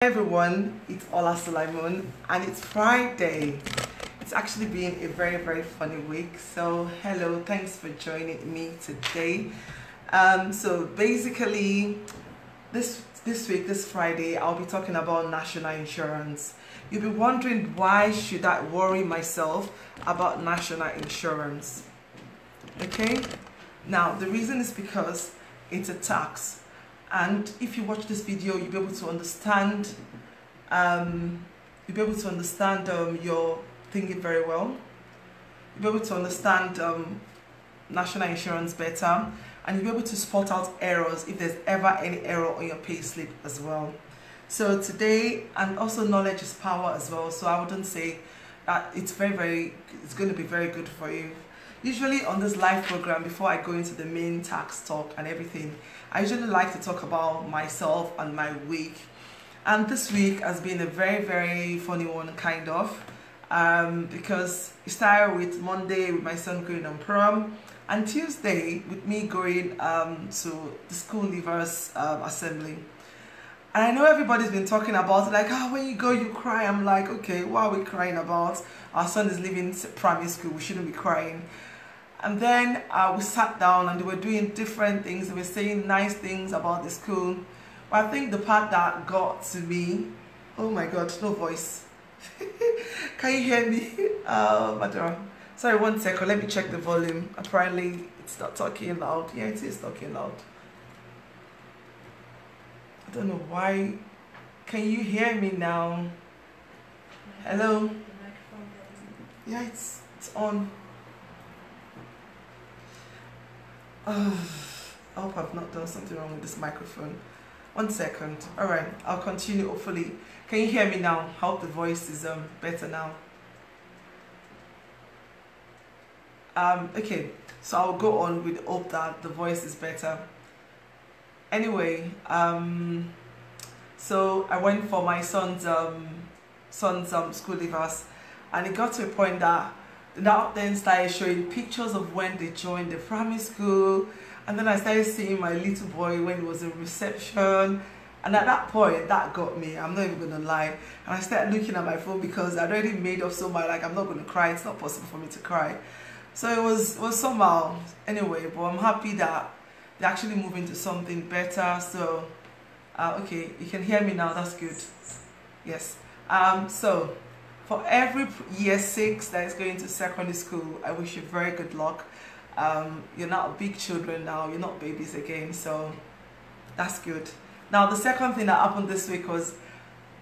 Hi everyone, it's Ola Sulaimon and it's Friday. It's actually been a very funny week. So hello, thanks for joining me today. So basically this week, this Friday, I'll be talking about national insurance. You'll be wondering, why should I worry myself about national insurance? Okay, now the reason is because it's a tax. And if you watch this video, you'll be able to understand your thinking very well. You'll be able to understand national insurance better, and you'll be able to spot out errors if there's ever any error on your payslip as well. So today, and also knowledge is power as well, so I wouldn't say that it's going to be very good for you. Usually on this live program, before I go into the main tax talk and everything, I usually like to talk about myself and my week. And this week has been a very funny one, kind of, because it started with Monday with my son going on prom, and Tuesday with me going to the school leavers assembly. And I know everybody's been talking about it, like, oh, when you go you cry. I'm like, okay, what are we crying about? Our son is leaving primary school, we shouldn't be crying. And then we sat down and they were doing different things. They were saying nice things about the school. But I think the part that got to me, oh my God, no voice. Can you hear me? Madara. Sorry, 1 second. Let me check the volume. Apparently, it's not talking loud. Yeah, it is talking loud. I don't know why. Can you hear me now? Hello? Yeah, it's on. I hope I've not done something wrong with this microphone. 1 second. Alright, I'll continue hopefully. Can you hear me now? I hope the voice is better now. Okay, so I'll go on with hope that the voice is better. Anyway, so I went for my son's school leavers, and it got to a point that now then started showing pictures of when they joined the primary school, and then I started seeing my little boy when he was in reception, and at that point that got me. I'm not even gonna lie, and I started looking at my phone because I'd already made up so much, like, I'm not gonna cry, it's not possible for me to cry. So it was somehow, anyway, but I'm happy that they're actually moving to something better. So okay, you can hear me now, that's good. Yes. So for every year 6 that is going to secondary school, I wish you very good luck. You're not big children now, you're not babies again, so that's good. Now the second thing that happened this week was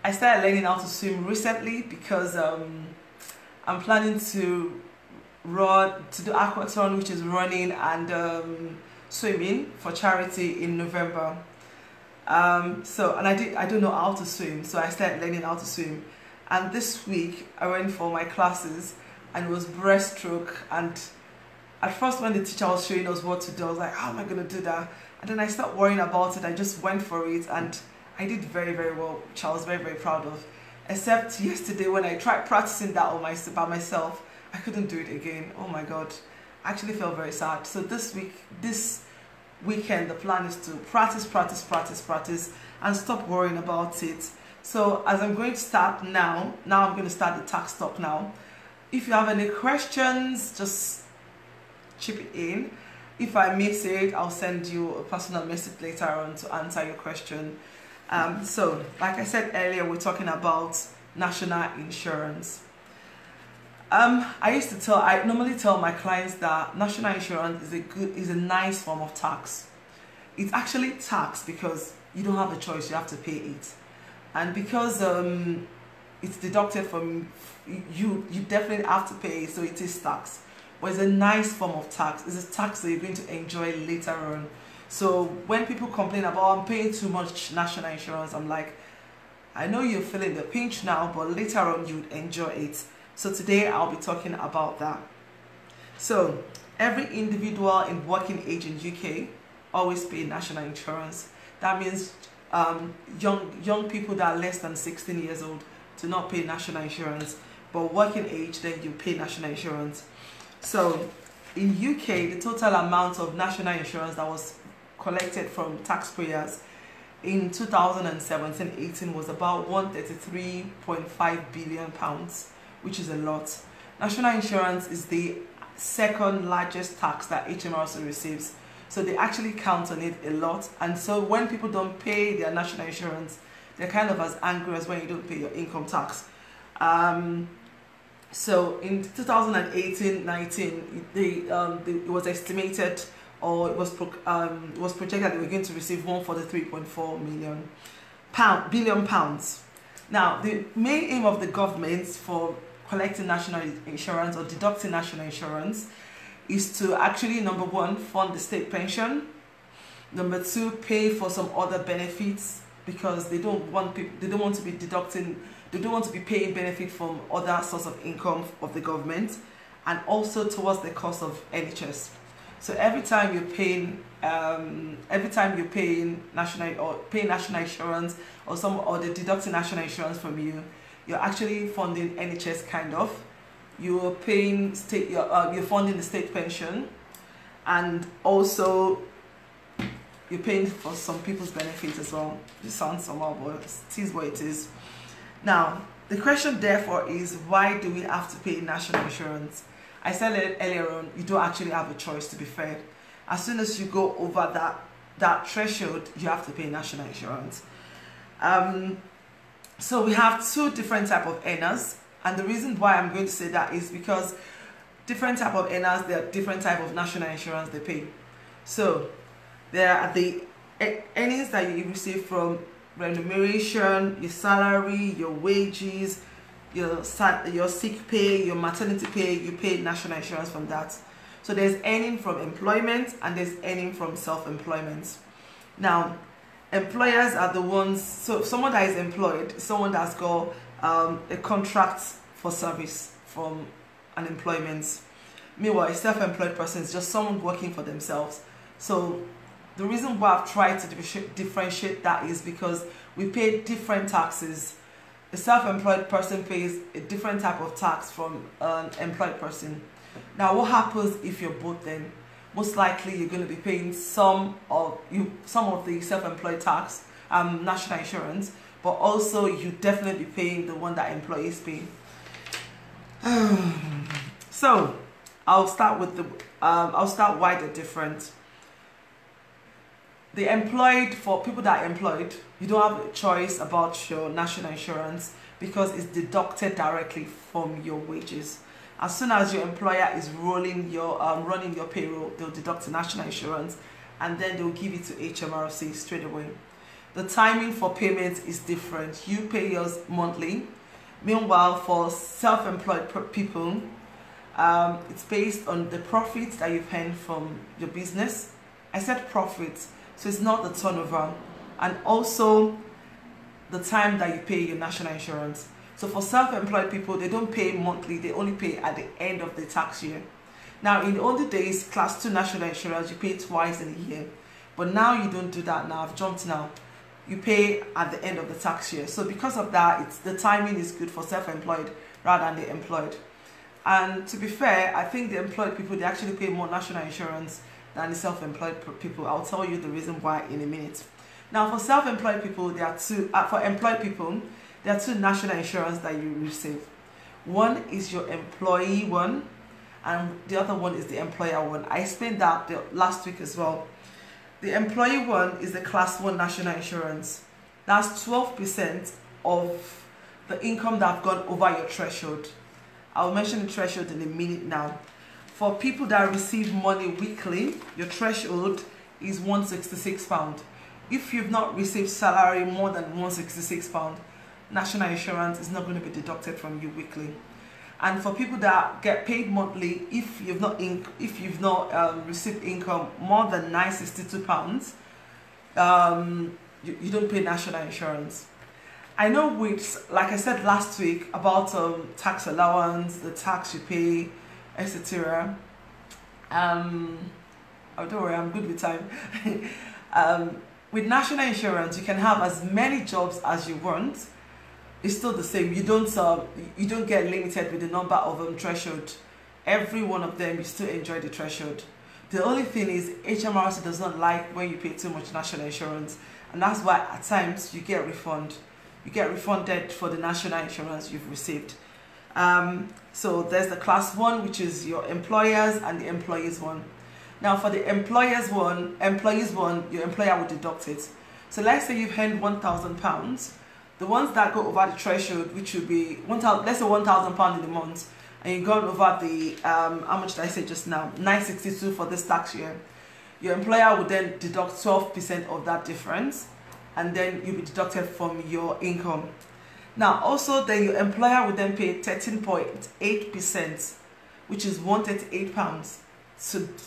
I started learning how to swim recently, because I'm planning to do aquathon, which is running and swimming for charity in November. So I don't know how to swim, so I started learning how to swim. And this week I went for my classes, and it was breaststroke. And at first, when the teacher was showing us what to do, I was like, how am I going to do that? And then I started worrying about it. I just went for it, and I did very well, which I was very proud of. Except yesterday, when I tried practicing that by myself, I couldn't do it again. Oh my God, I actually felt very sad. So this weekend, the plan is to practice and stop worrying about it. So as I'm going to start now I'm going to start the tax talk now. If you have any questions, just chip it in. If I miss it, I'll send you a personal message later on to answer your question. So like I said earlier, we're talking about national insurance. I normally tell my clients that national insurance is a nice form of tax. It's actually tax because you don't have a choice, you have to pay it. And because it's deducted from you definitely have to pay, so it is tax. But it's a nice form of tax. It's a tax that you're going to enjoy later on. So when people complain about, oh, I'm paying too much national insurance, I'm like, I know you're feeling the pinch now, but later on you'd enjoy it. So today I'll be talking about that. So every individual in working age in UK always pay national insurance. That means young people that are less than 16 years old do not pay national insurance, but working age, then you pay national insurance. So in UK, the total amount of national insurance that was collected from taxpayers in 2017-18 was about 133.5 billion pounds, which is a lot. National insurance is the second largest tax that HMRC receives, so they actually count on it a lot. And so when people don't pay their national insurance, they're kind of as angry as when you don't pay your income tax. So in 2018-19, it was estimated, or it was projected that they were going to receive 143.4 billion pounds. Now, the main aim of the government for collecting national insurance or deducting national insurance is to actually, number one, fund the state pension. Number two, pay for some other benefits, because they don't want to be paying benefit from other source of income of the government, and also towards the cost of NHS. So every time you're paying national insurance, or they're deducting national insurance from you, you're actually funding NHS kind of. You're paying you're funding the state pension, and also you're paying for some people's benefits as well. It sounds somehow, but it is what it is. Now, the question therefore is, why do we have to pay national insurance? I said it earlier on, you don't actually have a choice, to be fair. As soon as you go over that threshold, you have to pay national insurance. So we have two different type of earners, and the reason why I'm going to say that is because different type of earners, there are different type of national insurance they pay. So there are the earnings that you receive from remuneration, your salary, your wages, your sick pay, your maternity pay. You pay national insurance from that. So there's earning from employment and there's earning from self-employment. Now, employers are the ones, so someone that is employed, someone that's got a contract for service from an employment. Meanwhile, a self-employed person is just someone working for themselves. So the reason why I've tried to differentiate that is because we pay different taxes. A self-employed person pays a different type of tax from an employed person. Now, what happens if you're both then? Most likely you're going to be paying some of the self-employed tax, national insurance, but also you definitely be paying the one that employees pay. So I'll start why they're different. For people that are employed, you don't have a choice about your national insurance because it's deducted directly from your wages. As soon as your employer is running your payroll, they'll deduct the national insurance and then they'll give it to HMRC straight away. The timing for payment is different. You pay yours monthly. Meanwhile, for self-employed people, it's based on the profits that you've earned from your business. I said profits, so it's not the turnover, and also the time that you pay your national insurance. So for self-employed people, they don't pay monthly, they only pay at the end of the tax year. Now, in the older days, class 2 national insurance, you pay twice in a year. But now you don't do that now, I've jumped now. You pay at the end of the tax year. So because of that, the timing is good for self-employed rather than the employed. And to be fair, I think the employed people, they actually pay more national insurance than the self-employed people. I'll tell you the reason why in a minute. Now, for self-employed people, there are two. For employed people, there are two national insurance that you receive. One is your employee one, and the other one is the employer one. I explained that last week as well. The employee one is the class 1 national insurance. That's 12% of the income that have gone over your threshold. I'll mention the threshold in a minute now. For people that receive money weekly, your threshold is £166. If you've not received salary more than £166, national insurance is not going to be deducted from you weekly. And for people that get paid monthly, if you've not received income more than £962, you don't pay national insurance. I know, like I said last week about tax allowance, the tax you pay, etc. Oh, don't worry, I'm good with time. With national insurance, you can have as many jobs as you want. It's still the same. You don't get limited with the number of threshold. Every one of them, you still enjoy the threshold. The only thing is HMRC does not like when you pay too much national insurance, and that's why at times you get refunded for the national insurance you've received. So there's the class 1, which is your employers, and the employees one. Now for the employees one, your employer will deduct it. So let's say you've earned £1,000. The ones that go over the threshold, which will be let's say £1,000 in the month, and you've gone over the how much did I say just now, 962 for this tax year, your employer will then deduct 12% of that difference, and then you'll be deducted from your income. Now also then your employer will then pay 13.8%, which is £138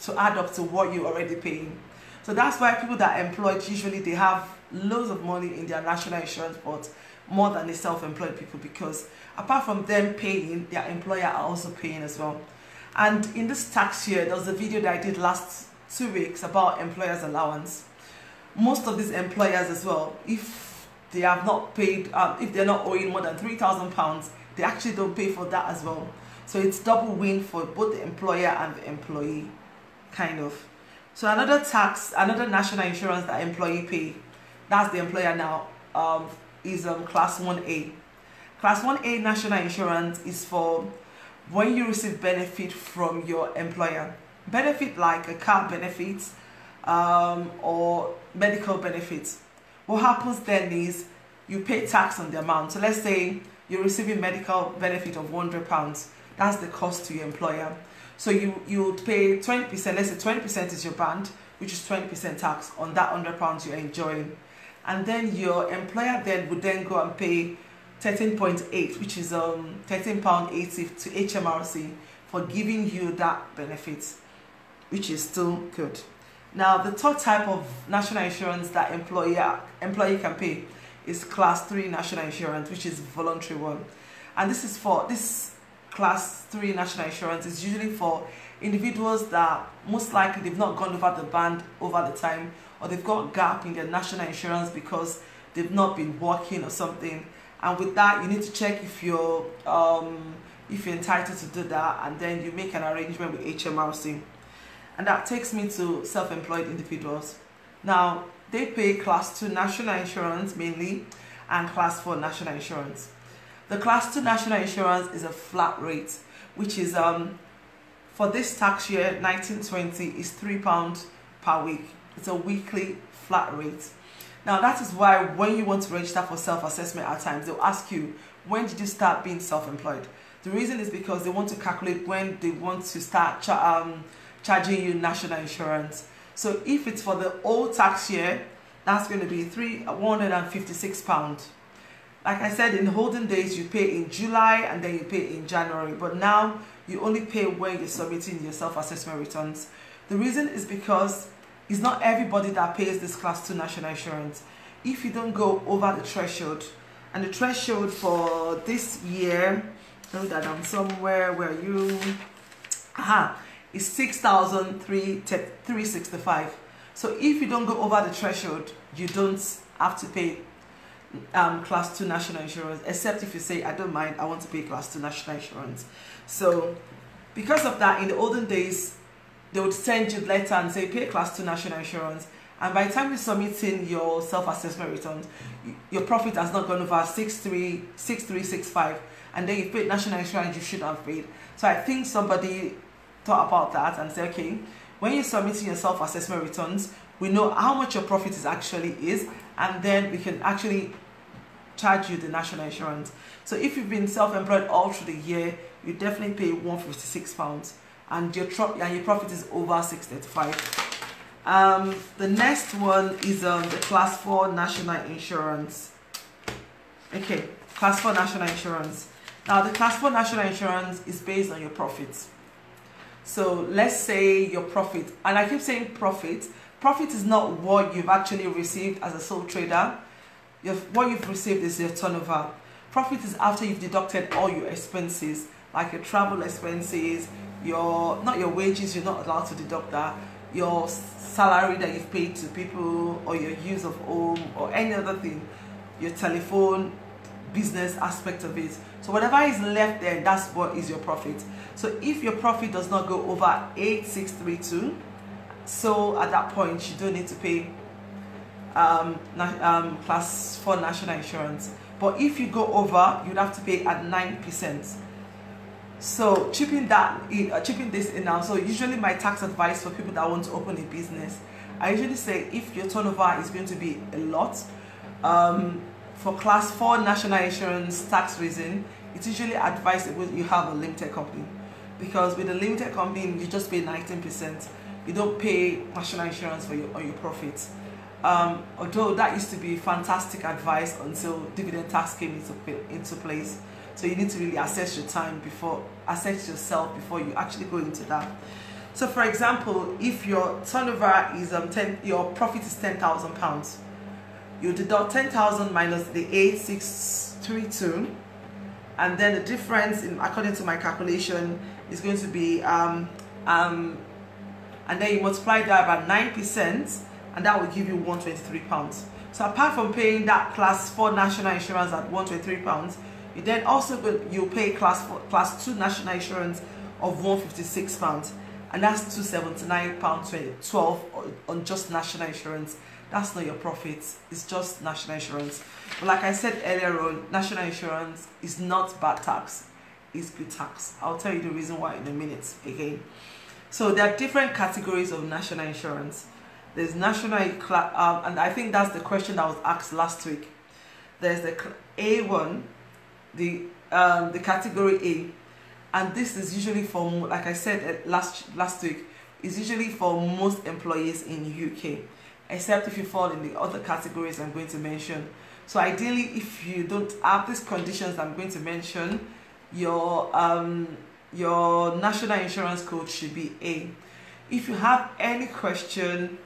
to add up to what you're already paying. So that's why people that are employed, usually they have loads of money in their national insurance pot, more than the self-employed people, because apart from them paying, their employer are also paying as well. And in this tax year, there was a video that I did last 2 weeks about employers' allowance. Most of these employers as well, if they have not paid, if they're not owing more than £3,000, they actually don't pay for that as well. So it's double win for both the employer and the employee, kind of. So another national insurance that employee pay, that's the employer now, is class 1A. Class 1A national insurance is for when you receive benefit from your employer. Benefit like a car benefit or medical benefits. What happens then is you pay tax on the amount. So let's say you're receiving medical benefit of £100. That's the cost to your employer. So you would pay 20%, let's say 20% is your band, which is 20% tax on that £100 you're enjoying. And then your employer then would then go and pay 13.8, which is £13.80 to HMRC for giving you that benefit, which is still good. Now the third type of national insurance that employee can pay is class 3 national insurance, which is voluntary one. And this class 3 national insurance is usually for individuals that most likely they've not gone over the band over the time, or they've got gap in their national insurance because they've not been working or something. And with that, you need to check if you're entitled to do that, and then you make an arrangement with HMRC. And that takes me to self-employed individuals. Now they pay class 2 national insurance mainly, and class 4 national insurance. The class 2 national insurance is a flat rate, which is for this tax year 1920 is £3 per week. It's a weekly flat rate. Now that is why when you want to register for self-assessment at times, they'll ask you, when did you start being self-employed? The reason is because they want to calculate when they want to start charging you national insurance. So if it's for the old tax year, that's going to be £156. Like I said, in the olden days, you pay in July and then you pay in January. But now you only pay when you're submitting your self-assessment returns. The reason is because it's not everybody that pays this class 2 national insurance. If you don't go over the threshold, and the threshold for this year, know that I'm somewhere where you, is 6,365. So if you don't go over the threshold, you don't have to pay class 2 national insurance, except if you say, I don't mind, I want to pay class 2 national insurance. So because of that, in the olden days, they would send you a letter and say pay class 2 national insurance, and by the time you're submitting your self-assessment returns, your profit has not gone over 6365, and then you paid national insurance you should have paid. So I think somebody thought about that and said, okay, when you're submitting your self-assessment returns, we know how much your profit actually is, and then we can actually charge you the national insurance. So if you've been self-employed all through the year, you definitely pay £156, and your profit is over 635. The next one is the class 4 national insurance. Okay, class 4 national insurance. Now the class 4 national insurance is based on your profits. So let's say your profit, and I keep saying profit is not what you've actually received as a sole trader. What you've received is your turnover. Profit is after you've deducted all your expenses, like your travel expenses, not your wages, you're not allowed to deduct that, your salary that you've paid to people, or your use of home, or any other thing, your telephone, business aspect of it. So whatever is left there, that's what is your profit. So if your profit does not go over 8632, so at that point you don't need to pay class 4 national insurance. But if you go over, you'd have to pay at 9%. So chipping this in now. So usually my tax advice for people that want to open a business, I usually say if your turnover is going to be a lot, for class 4 national insurance tax reason, it's usually advisable you have a limited company, because with a limited company you just pay 19%. You don't pay national insurance for your profits. Although that used to be fantastic advice until dividend tax came into place. So you need to really assess yourself before you actually go into that. So for example, if your turnover is your profit is £10,000, you deduct 10,000 minus the 8,632, and then the difference, according to my calculation, is going to be and then you multiply that by 9%, and that will give you £123. So apart from paying that class 4 national insurance at £123, you then also pay class 2 national insurance of £156, and that's £279.12 on just national insurance. That's not your profits, it's just national insurance. But like I said earlier on, national insurance is not bad tax, it's good tax. I'll tell you the reason why in a minute again. So there are different categories of national insurance. There's national, and I think that's the question that was asked last week. There's the A1, the category A, and this is usually for, like I said last week, is usually for most employees in the UK, except if you fall in the other categories I'm going to mention. So ideally, if you don't have these conditions I'm going to mention, your national insurance code should be A. If you have any question,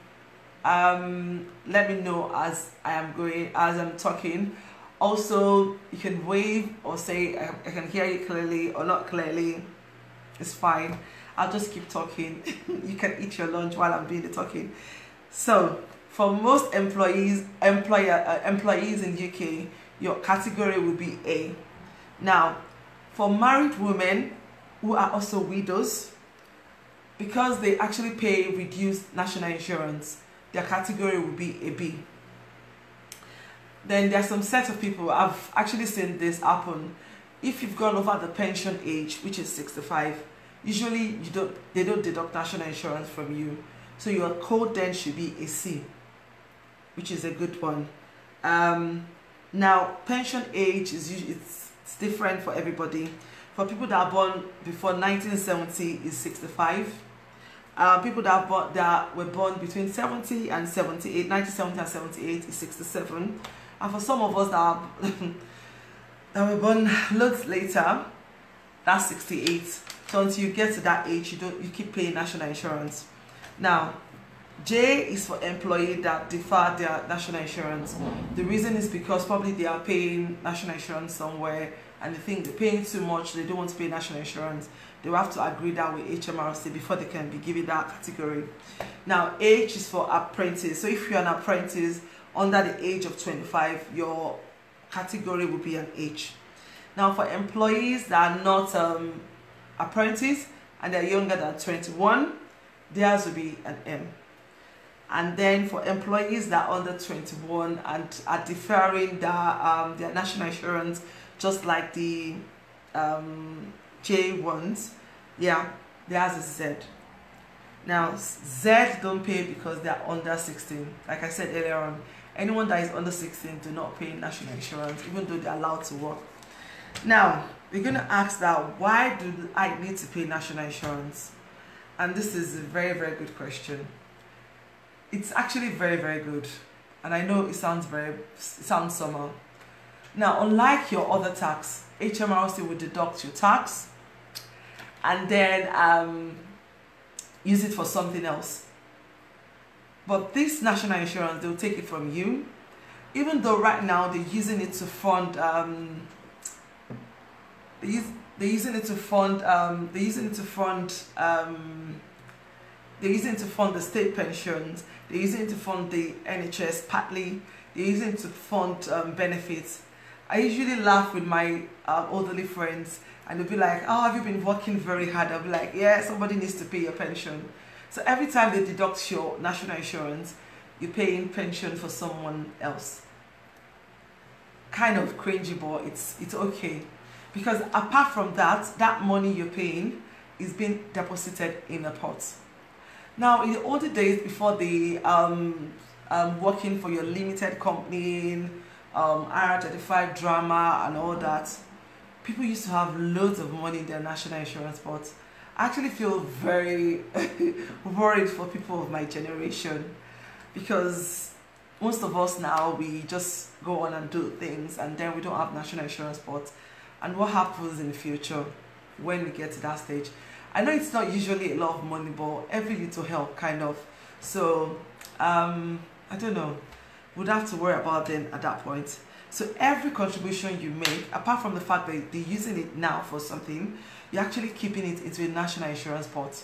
let me know as I'm talking. Also, you can wave or say I can hear you clearly or not clearly. It's fine. I'll just keep talking. You can eat your lunch while I'm doing the talking. So for most employees in UK, your category will be A. Now, for married women who are also widows, because they actually pay reduced national insurance, their category will be a B. Then there's some set of people, I've actually seen this happen. If you've gone over the pension age, which is 65, usually they don't deduct national insurance from you. So your code then should be a C, which is a good one. Now, pension age is usually it's different for everybody. For people that are born before 1970 is 65. People that were born between 70 and 78, 1970 and 78 is 67. And for some of us that were born loads later, that's 68. So until you get to that age, you keep paying national insurance. Now, J is for employee that defer their national insurance. The reason is because probably they are paying national insurance somewhere and they think they're paying too much, they don't want to pay national insurance. They will have to agree that with HMRC before they can be given that category. Now, H is for apprentice. So if you're an apprentice under the age of 25, your category will be an H. Now, for employees that are not apprentice and they're younger than 21, theirs will be an M. And then for employees that are under 21 and are deferring their national insurance, just like the J ones, yeah, theirs is Z. Now, Z don't pay because they're under 16. Like I said earlier on, anyone that is under 16 do not pay national insurance, even though they're allowed to work. Now, we're going to ask that, why do I need to pay national insurance? And this is a very, very good question. It's actually very, very good. And I know it sounds somehow. Now, unlike your other tax, HMRC will deduct your tax and then use it for something else. But this national insurance, they'll take it from you, even though right now they're using it to fund they're using it to fund the state pensions, they're using it to fund the NHS partly, they're using it to fund benefits. I usually laugh with my elderly friends and they'll be like, oh, have you been working very hard? I'll be like, yeah, somebody needs to pay your pension. So every time they deduct your national insurance, you're paying pension for someone else. Kind of cringy, but it's okay, because apart from that, that money you're paying is being deposited in a pot. Now, in the older days, before the working for your limited company, IR35 drama and all that, people used to have loads of money in their national insurance pot. I actually feel very worried for people of my generation, because most of us now, we just go on and do things, and then we don't have national insurance pot. And what happens in the future when we get to that stage? I know it's not usually a lot of money, but every little help, kind of. So I don't know, we'd have to worry about them at that point. So every contribution you make, apart from the fact that they're using it now for something, you're actually keeping it into a national insurance pot.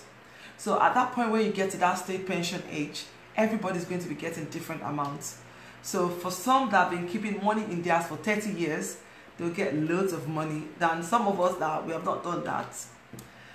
So at that point, when you get to that state pension age, everybody's going to be getting different amounts. So for some that have been keeping money in theirs for 30 years, they'll get loads of money than some of us that we have not done that.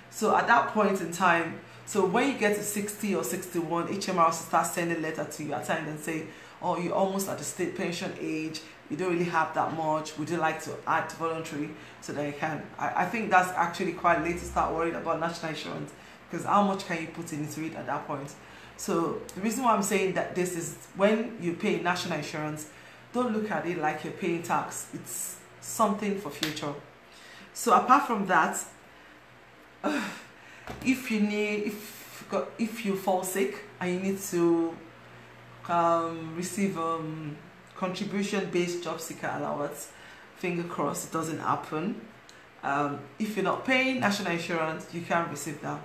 So at that point in time, so when you get to 60 or 61, HMRC starts sending a letter to you at times and say, oh, you're almost at the state pension age, you don't really have that much, would you like to add voluntary so that you can? I think that's actually quite late to start worrying about national insurance, because how much can you put into it at that point? So the reason why I'm saying that this is, when you pay national insurance, don't look at it like you're paying tax. It's something for future. So apart from that, if you fall sick and you need to receive contribution-based job seeker allowance, finger crossed it doesn't happen. If you're not paying national insurance, you can't receive that.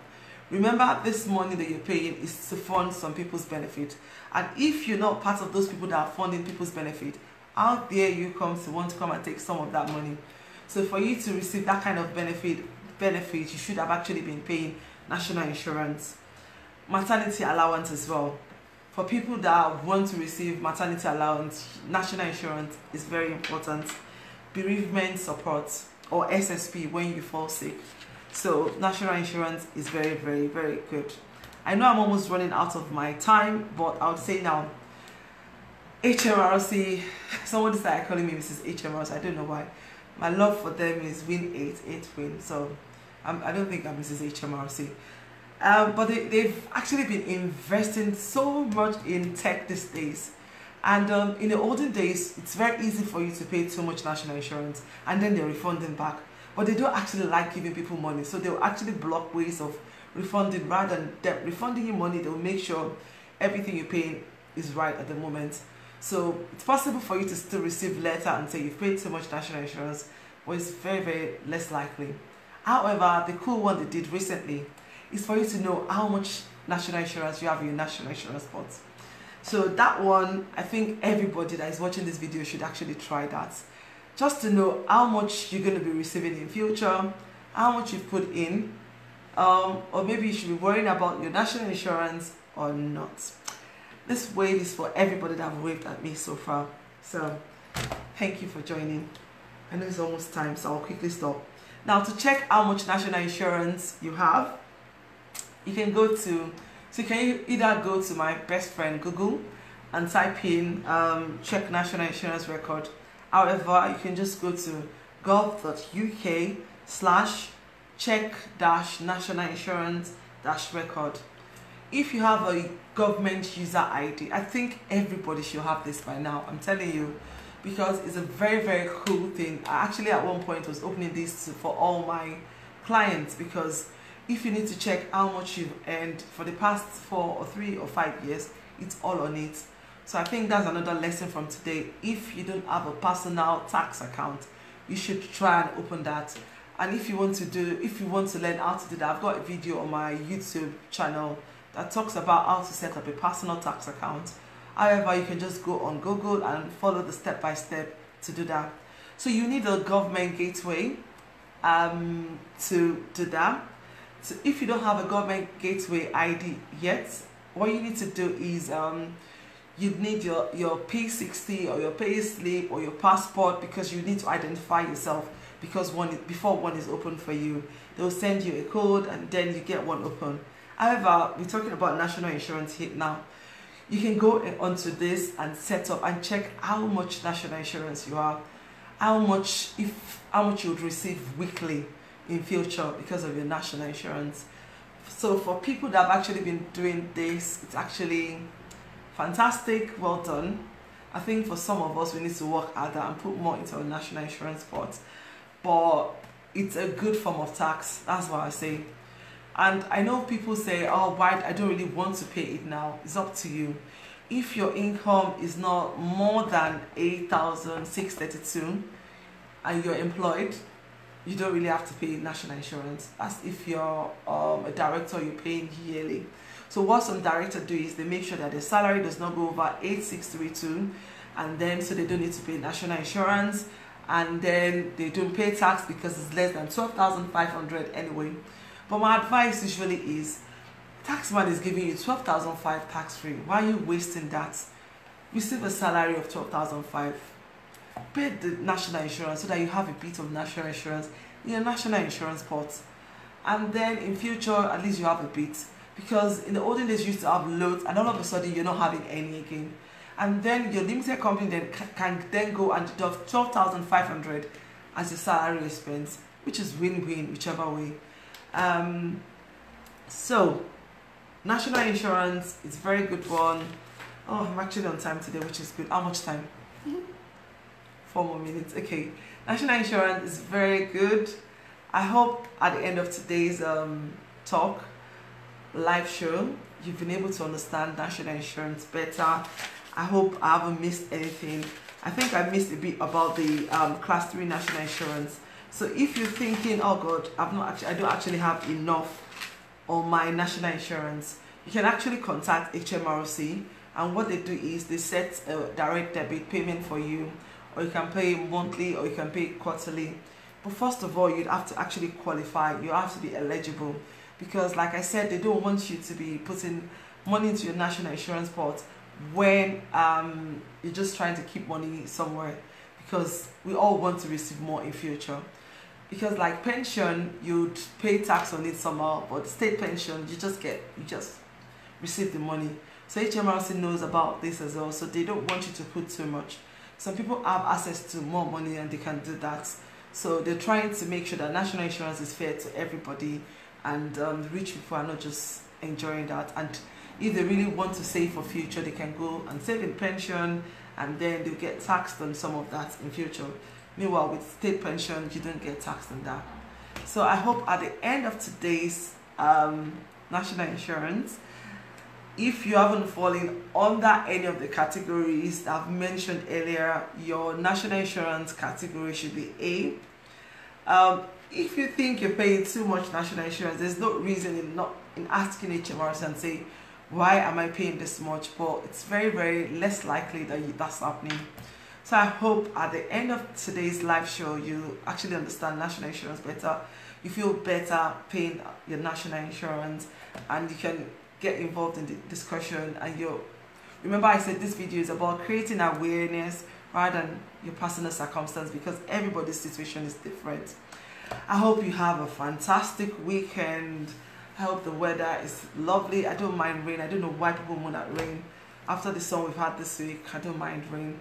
Remember, this money that you're paying is to fund some people's benefit. And if you're not part of those people that are funding people's benefit, how dare you want to come and take some of that money? So for you to receive that kind of benefit, you should have actually been paying national insurance. Maternity allowance as well. For people that want to receive maternity allowance, national insurance is very important. Bereavement support, or SSP, when you fall sick. So national insurance is very, very, very good. I know I'm almost running out of my time, but I would say now, HMRC, somebody started calling me Mrs. HMRC, I don't know why. My love for them is win 8 win, so I don't think I'm Mrs. HMRC. But they've actually been investing so much in tech these days. And in the olden days, it's very easy for you to pay too much national insurance and then they refund them back. But they don't actually like giving people money, so they'll actually block ways of refunding. Rather than refunding you money, they'll make sure everything you're paying is right at the moment. So it's possible for you to still receive letter and say you've paid too much national insurance, but it's very, very less likely. However, the cool one they did recently is for you to know how much national insurance you have in your national insurance pot. So that one, I think everybody that is watching this video should actually try that. Just to know how much you're going to be receiving in future, how much you've put in, or maybe you should be worrying about your national insurance or not. This wave is for everybody that have waved at me so far. So thank you for joining. I know it's almost time, so I'll quickly stop. Now, to check how much national insurance you have, you can go to, so you can either go to my best friend Google and type in check national insurance record. However, you can just go to gov.uk/check-national insurance-record. If you have a government user ID, I think everybody should have this by now, I'm telling you, because it's a very, very cool thing. I actually at one point was opening this for all my clients, because if you need to check how much you've earned for the past 4 or 3 or 5 years, it's all on it. So I think that's another lesson from today. If you don't have a personal tax account, you should try and open that. And if you want to learn how to do that, I've got a video on my YouTube channel that talks about how to set up a personal tax account. However, you can just go on Google and follow the step-by-step to do that. So you need a government gateway to do that. So if you don't have a government gateway ID yet, what you need to do is you need your P60 or your payslip or your passport, because you need to identify yourself, because before one is open for you, they'll send you a code and then you get one open. However, we're talking about national insurance here now. You can go onto this and set up and check how much national insurance you have, how much you would receive weekly in future because of your national insurance. So for people that have actually been doing this, it's actually fantastic. Well done. I think for some of us, we need to work harder and put more into our national insurance pot. But it's a good form of tax. That's what I say. And I know people say, oh, why I don't really want to pay it now. It's up to you. If your income is not more than 8,632 and you're employed, you don't really have to pay national insurance. As if you're a director, you're paying yearly. So what some directors do is they make sure that their salary does not go over 8,632, and then so they don't need to pay national insurance, and then they don't pay tax because it's less than 12,500 anyway. But my advice usually is, taxman is giving you 12,500 tax free. Why are you wasting that? Receive a salary of 12,500. Pay the national insurance so that you have a bit of national insurance in your national insurance pot, and then in future at least you have a bit, because in the olden days you used to have loads and all of a sudden you're not having any again, and then your limited company then can then go and deduct 12,500 as your salary expense, which is win-win whichever way. So national insurance is a very good one. Oh, I'm actually on time today, which is good. How much time? 4 more minutes. Okay, national insurance is very good. I hope at the end of today's talk, live show, you've been able to understand national insurance better. I hope I haven't missed anything. I think I missed a bit about the class 3 national insurance. So if you're thinking, oh God, I don't actually have enough on my national insurance, you can actually contact HMRC, and what they do is they set a direct debit payment for you, or you can pay monthly or you can pay quarterly. But first of all, you'd have to actually qualify. You have to be eligible, because like I said, they don't want you to be putting money into your national insurance pot when you're just trying to keep money somewhere, because we all want to receive more in future. Because like pension, you'd pay tax on it somehow, but state pension, you just receive the money. So HMRC knows about this as well, so they don't want you to put too much. Some people have access to more money and they can do that. So they're trying to make sure that national insurance is fair to everybody, and the rich people are not just enjoying that. And if they really want to save for future, they can go and save in pension, and then they'll get taxed on some of that in future. Meanwhile, with state pension, you don't get taxed on that. So I hope at the end of today's national insurance, if you haven't fallen under any of the categories that I've mentioned earlier, your national insurance category should be A. If you think you're paying too much national insurance, there's no reason in asking HMRC and say, why am I paying this much? But it's very, very less likely that that's happening. So I hope at the end of today's live show, you actually understand national insurance better. You feel better paying your national insurance, and you can get involved in the discussion. And remember, I said this video is about creating awareness rather than your personal circumstance, because everybody's situation is different. I hope you have a fantastic weekend. I hope the weather is lovely. I don't mind rain. I don't know why people moan at rain. After the sun we've had this week, I don't mind rain.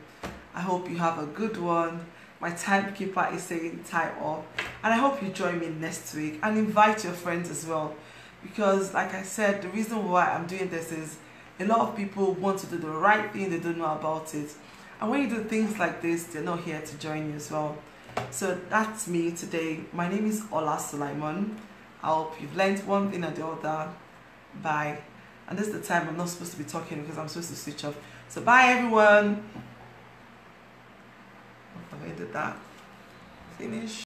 I hope you have a good one. My timekeeper is saying time up. And I hope you join me next week, and invite your friends as well. Because like I said, the reason why I'm doing this is a lot of people want to do the right thing, they don't know about it. And when you do things like this, they're not here to join you as well. So that's me today. My name is Ola Sulaiman. I hope you've learned one thing or the other. Bye. And this is the time I'm not supposed to be talking, because I'm supposed to switch off. So bye everyone. I did that. Finish.